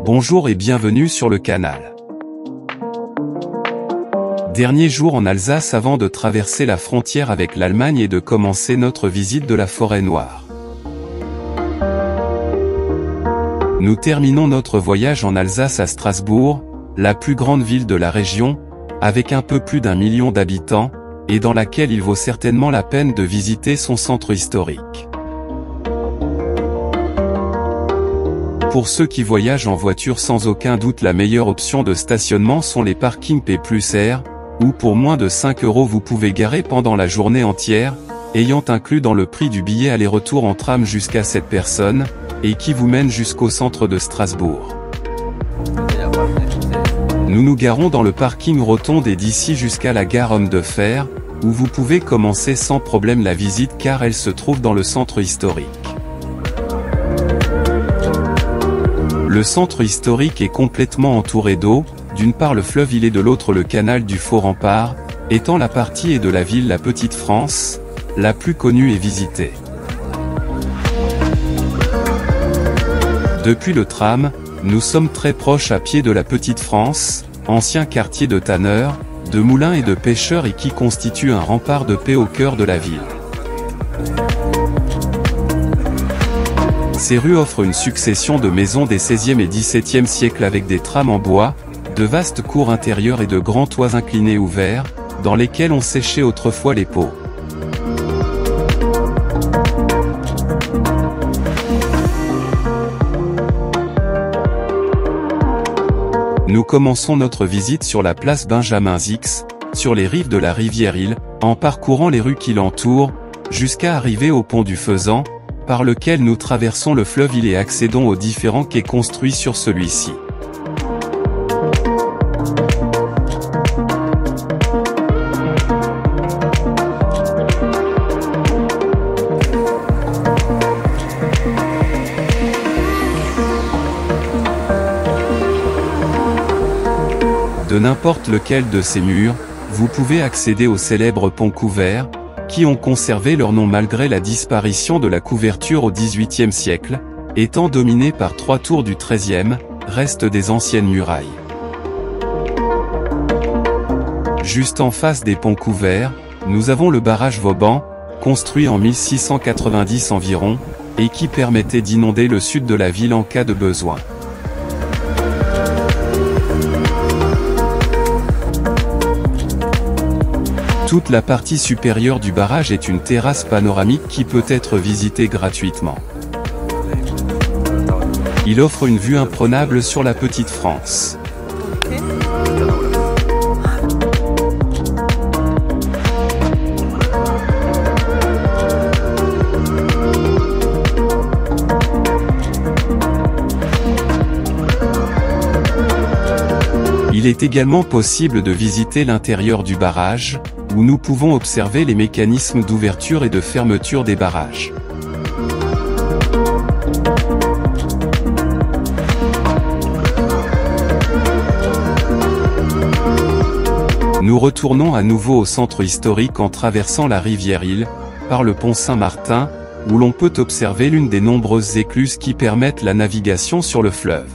Bonjour et bienvenue sur le canal. Dernier jour en Alsace avant de traverser la frontière avec l'Allemagne et de commencer notre visite de la forêt noire. Nous terminons notre voyage en Alsace à Strasbourg, la plus grande ville de la région, avec un peu plus d'1 million d'habitants, et dans laquelle il vaut certainement la peine de visiter son centre historique. Pour ceux qui voyagent en voiture, sans aucun doute la meilleure option de stationnement sont les parkings P+R, où pour moins de 5 € vous pouvez garer pendant la journée entière, ayant inclus dans le prix du billet aller-retour en tram jusqu'à 7 personnes, et qui vous mène jusqu'au centre de Strasbourg. Nous nous garons dans le parking rotonde et d'ici jusqu'à la gare Homme de Fer, où vous pouvez commencer sans problème la visite car elle se trouve dans le centre historique. Le centre historique est complètement entouré d'eau, d'une part le fleuve Ille et de l'autre le canal du Faux-Rempart, étant la partie est de la ville la Petite France, la plus connue et visitée. Depuis le tram, nous sommes très proches à pied de la Petite France, ancien quartier de tanneurs, de moulins et de pêcheurs et qui constitue un rempart de paix au cœur de la ville. Ces rues offrent une succession de maisons des XVIe et XVIIe siècles avec des trams en bois, de vastes cours intérieures et de grands toits inclinés ouverts, dans lesquels on séchait autrefois les peaux. Nous commençons notre visite sur la place Benjamin Zix, sur les rives de la rivière Ille, en parcourant les rues qui l'entourent, jusqu'à arriver au pont du Faisan, par lequel nous traversons le fleuve Ille et accédons aux différents quais construits sur celui-ci. De n'importe lequel de ces murs, vous pouvez accéder aux célèbres ponts couverts, qui ont conservé leur nom malgré la disparition de la couverture au XVIIIe siècle, étant dominés par 3 tours du XIIIe, restes des anciennes murailles. Juste en face des ponts couverts, nous avons le barrage Vauban, construit en 1690 environ, et qui permettait d'inonder le sud de la ville en cas de besoin. Toute la partie supérieure du barrage est une terrasse panoramique qui peut être visitée gratuitement. Il offre une vue imprenable sur la Petite France. Il est également possible de visiter l'intérieur du barrage, où nous pouvons observer les mécanismes d'ouverture et de fermeture des barrages. Nous retournons à nouveau au centre historique en traversant la rivière Ille, par le pont Saint-Martin, où l'on peut observer l'une des nombreuses écluses qui permettent la navigation sur le fleuve.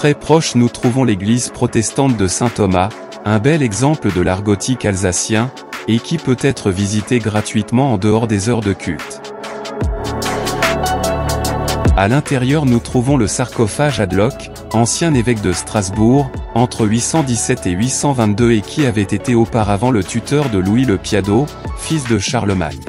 Très proche nous trouvons l'église protestante de Saint-Thomas, un bel exemple de l'art gothique alsacien, et qui peut être visité gratuitement en dehors des heures de culte. À l'intérieur nous trouvons le sarcophage Adloc, ancien évêque de Strasbourg, entre 817 et 822 et qui avait été auparavant le tuteur de Louis le Piadeau, fils de Charlemagne.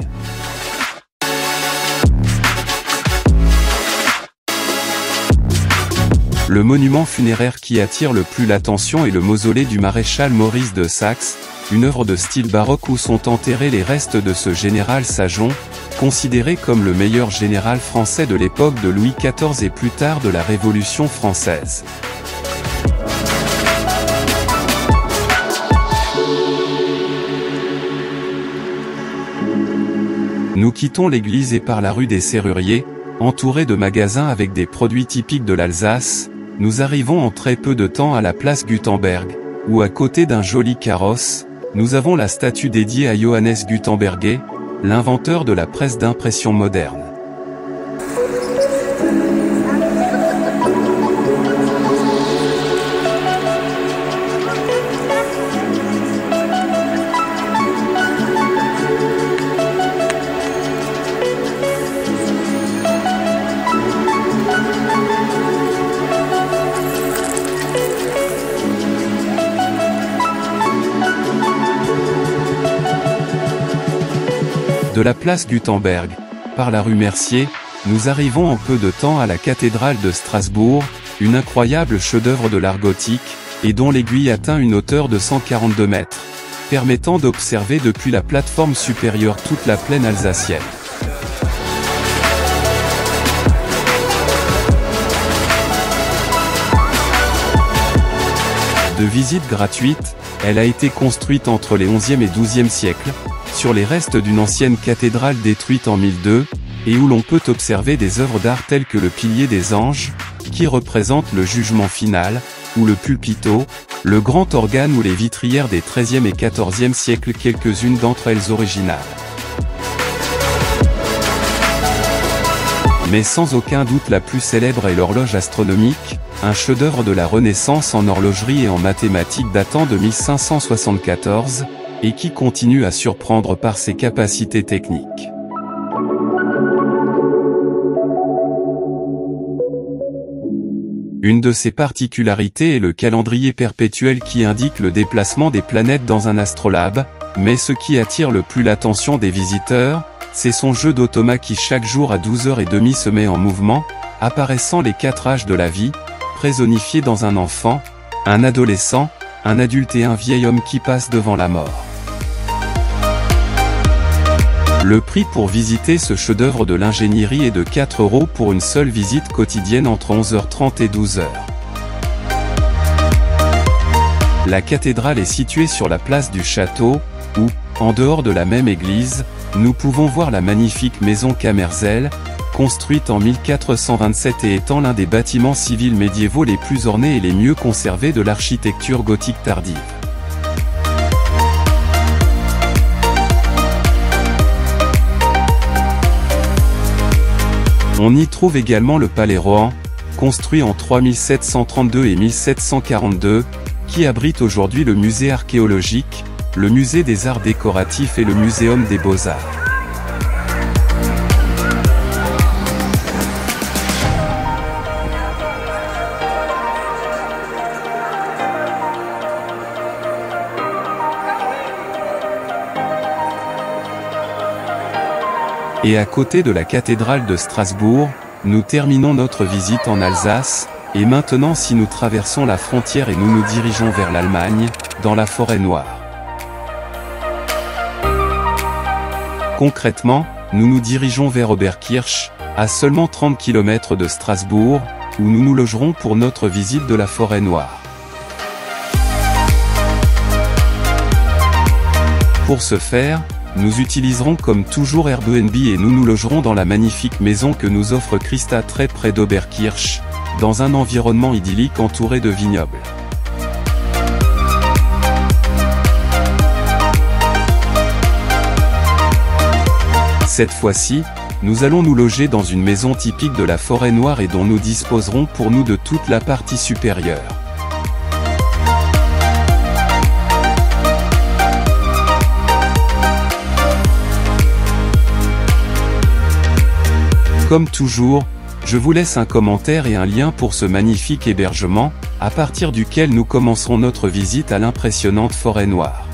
Le monument funéraire qui attire le plus l'attention est le mausolée du maréchal Maurice de Saxe, une œuvre de style baroque où sont enterrés les restes de ce général sageon, considéré comme le meilleur général français de l'époque de Louis XIV et plus tard de la Révolution française. Nous quittons l'église et par la rue des Serruriers, entourés de magasins avec des produits typiques de l'Alsace, nous arrivons en très peu de temps à la place Gutenberg, où à côté d'un joli carrosse, nous avons la statue dédiée à Johannes Gutenberg, l'inventeur de la presse d'impression moderne. De la place Gutenberg, par la rue Mercier, nous arrivons en peu de temps à la cathédrale de Strasbourg, une incroyable chef-d'œuvre de l'art gothique, et dont l'aiguille atteint une hauteur de 142 mètres, permettant d'observer depuis la plateforme supérieure toute la plaine alsacienne. De visite gratuite, elle a été construite entre les 11e et 12e siècles, sur les restes d'une ancienne cathédrale détruite en 1002, et où l'on peut observer des œuvres d'art telles que le pilier des anges, qui représente le jugement final, ou le pulpito, le grand organe ou les vitrières des 13e et 14e siècles, quelques-unes d'entre elles originales. Mais sans aucun doute la plus célèbre est l'horloge astronomique, un chef-d'œuvre de la Renaissance en horlogerie et en mathématiques datant de 1574, et qui continue à surprendre par ses capacités techniques. Une de ses particularités est le calendrier perpétuel qui indique le déplacement des planètes dans un astrolabe, mais ce qui attire le plus l'attention des visiteurs, c'est son jeu d'automates qui chaque jour à 12h30 se met en mouvement, apparaissant les 4 âges de la vie, personnifiés dans un enfant, un adolescent, un adulte et un vieil homme qui passe devant la mort. Le prix pour visiter ce chef-d'œuvre de l'ingénierie est de 4 € pour une seule visite quotidienne entre 11h30 et 12h. La cathédrale est située sur la place du château, où, en dehors de la même église, nous pouvons voir la magnifique maison Kammerzell, construite en 1427 et étant l'un des bâtiments civils médiévaux les plus ornés et les mieux conservés de l'architecture gothique tardive. On y trouve également le palais Rohan, construit en 3732 et 1742, qui abrite aujourd'hui le musée archéologique, le musée des arts décoratifs et le muséum des beaux-arts. Et à côté de la cathédrale de Strasbourg, nous terminons notre visite en Alsace, et maintenant si nous traversons la frontière et nous nous dirigeons vers l'Allemagne, dans la forêt noire. Concrètement, nous nous dirigeons vers Oberkirch, à seulement 30 km de Strasbourg, où nous nous logerons pour notre visite de la forêt noire. Pour ce faire, nous utiliserons comme toujours Airbnb et nous nous logerons dans la magnifique maison que nous offre Christa très près d'Oberkirch, dans un environnement idyllique entouré de vignobles. Cette fois-ci, nous allons nous loger dans une maison typique de la forêt noire et dont nous disposerons pour nous de toute la partie supérieure. Comme toujours, je vous laisse un commentaire et un lien pour ce magnifique hébergement, à partir duquel nous commencerons notre visite à l'impressionnante forêt noire.